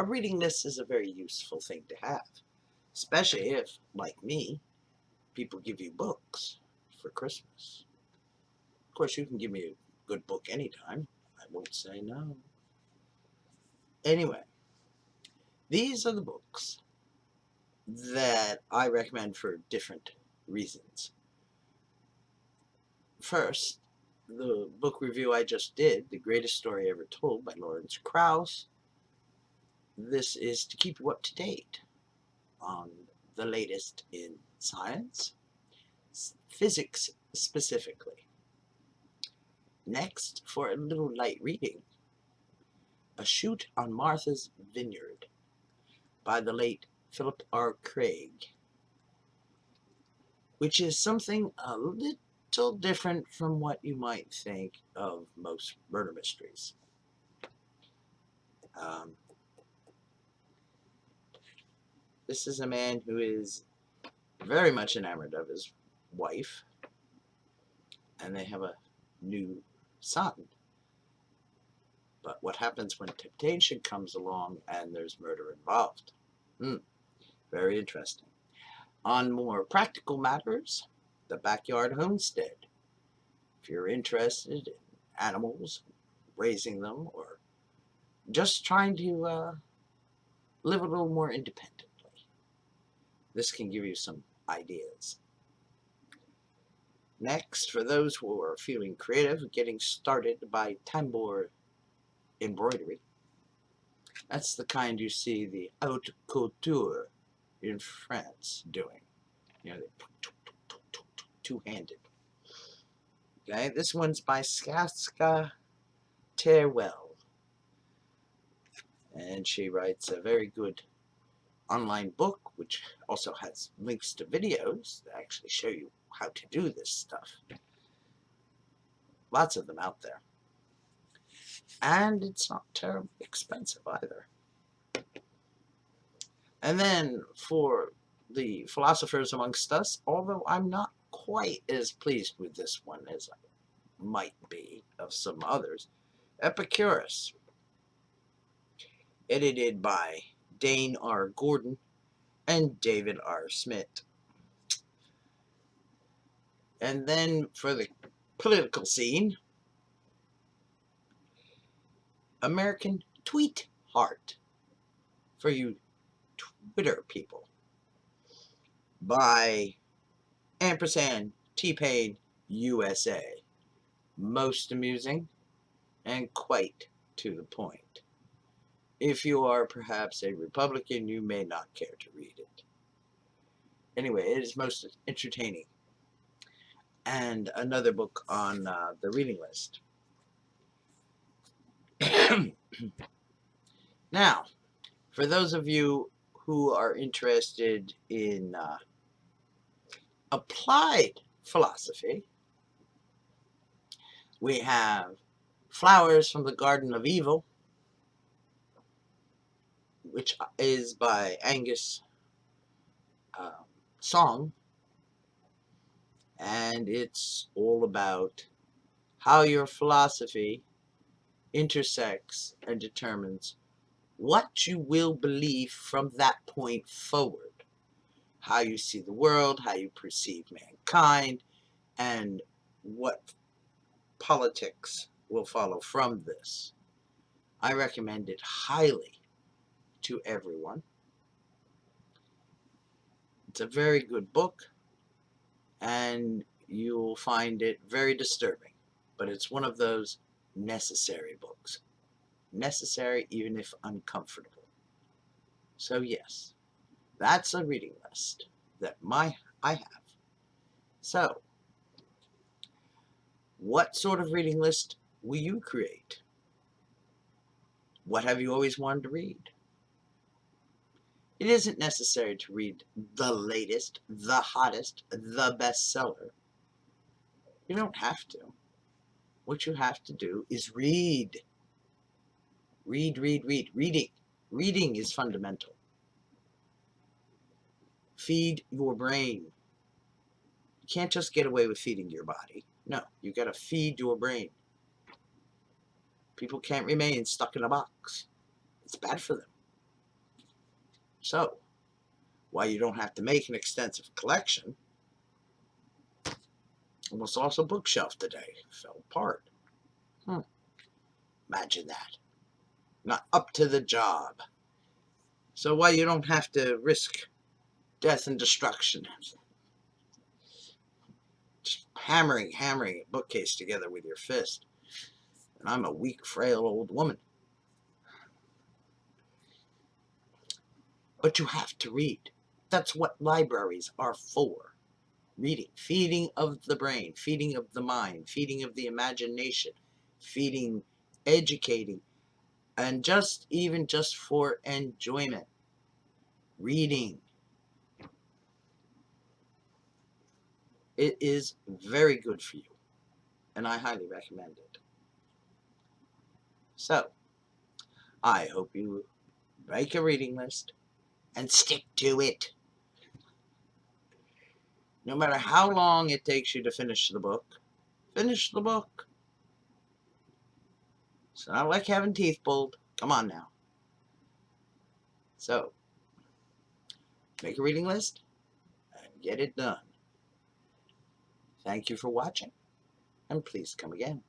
A reading list is a very useful thing to have, especially if, like me, people give you books for Christmas. Of course, you can give me a good book anytime. I won't say no. Anyway, these are the books that I recommend for different reasons. First, the book review I just did, The Greatest Story Ever Told by Lawrence Krauss. This is to keep you up to date on the latest in science, physics specifically. Next, for a little light reading, A Shoot on Martha's Vineyard by the late Philip R. Craig, which is something a little different from what you might think of most murder mysteries. This is a man who is very much enamored of his wife, and they have a new son. But what happens when temptation comes along and there's murder involved? Very interesting. On more practical matters, The Backyard Homestead. If you're interested in animals, raising them, or just trying to live a little more independently, this can give you some ideas. Next, for those who are feeling creative, Getting Started by Tambour Embroidery. That's the kind you see the haute couture in France doing. You know, they two-handed. Okay, this one's by Skaska Terwell, and she writes a very good online book, which also has links to videos that actually show you how to do this stuff. Lots of them out there. And it's not terribly expensive either. And then for the philosophers amongst us, although I'm not quite as pleased with this one as I might be of some others, Epicurus, edited by Dane R. Gordon and David R. Smith. And then for the political scene, American Tweetheart, for you Twitter people, by ampersand T-Pain USA. Most amusing and quite to the point. If you are perhaps a Republican, you may not care to read it. Anyway, it is most entertaining. And another book on the reading list. Now, for those of you who are interested in applied philosophy, we have Flowers from the Garden of Evil, which is by Angus Song, and it's all about how your philosophy intersects and determines what you will believe from that point forward, how you see the world, how you perceive mankind, and what politics will follow from this. I recommend it highly to everyone. It's a very good book, and you'll find it very disturbing, but it's one of those necessary books. Necessary even if uncomfortable. So yes, that's a reading list that I have. So, what sort of reading list will you create? What have you always wanted to read? It isn't necessary to read the latest, the hottest, the bestseller. You don't have to. What you have to do is read. Read, read, read. Reading. Reading is fundamental. Feed your brain. You can't just get away with feeding your body. No, you got to feed your brain. People can't remain stuck in a box. It's bad for them. So, while you don't have to make an extensive collection, almost also bookshelf today fell apart. Imagine that. Not up to the job. So while you don't have to risk death and destruction, just hammering a bookcase together with your fist. And I'm a weak, frail old woman. But you have to read. That's what libraries are for. Reading. Feeding of the brain. Feeding of the mind. Feeding of the imagination. Feeding, educating. And even just for enjoyment. Reading. It is very good for you. And I highly recommend it. So, I hope you make a reading list and stick to it. No matter how long it takes you to finish the book, finish the book. It's not like having teeth pulled. Come on now. So, make a reading list and get it done. Thank you for watching, and please come again.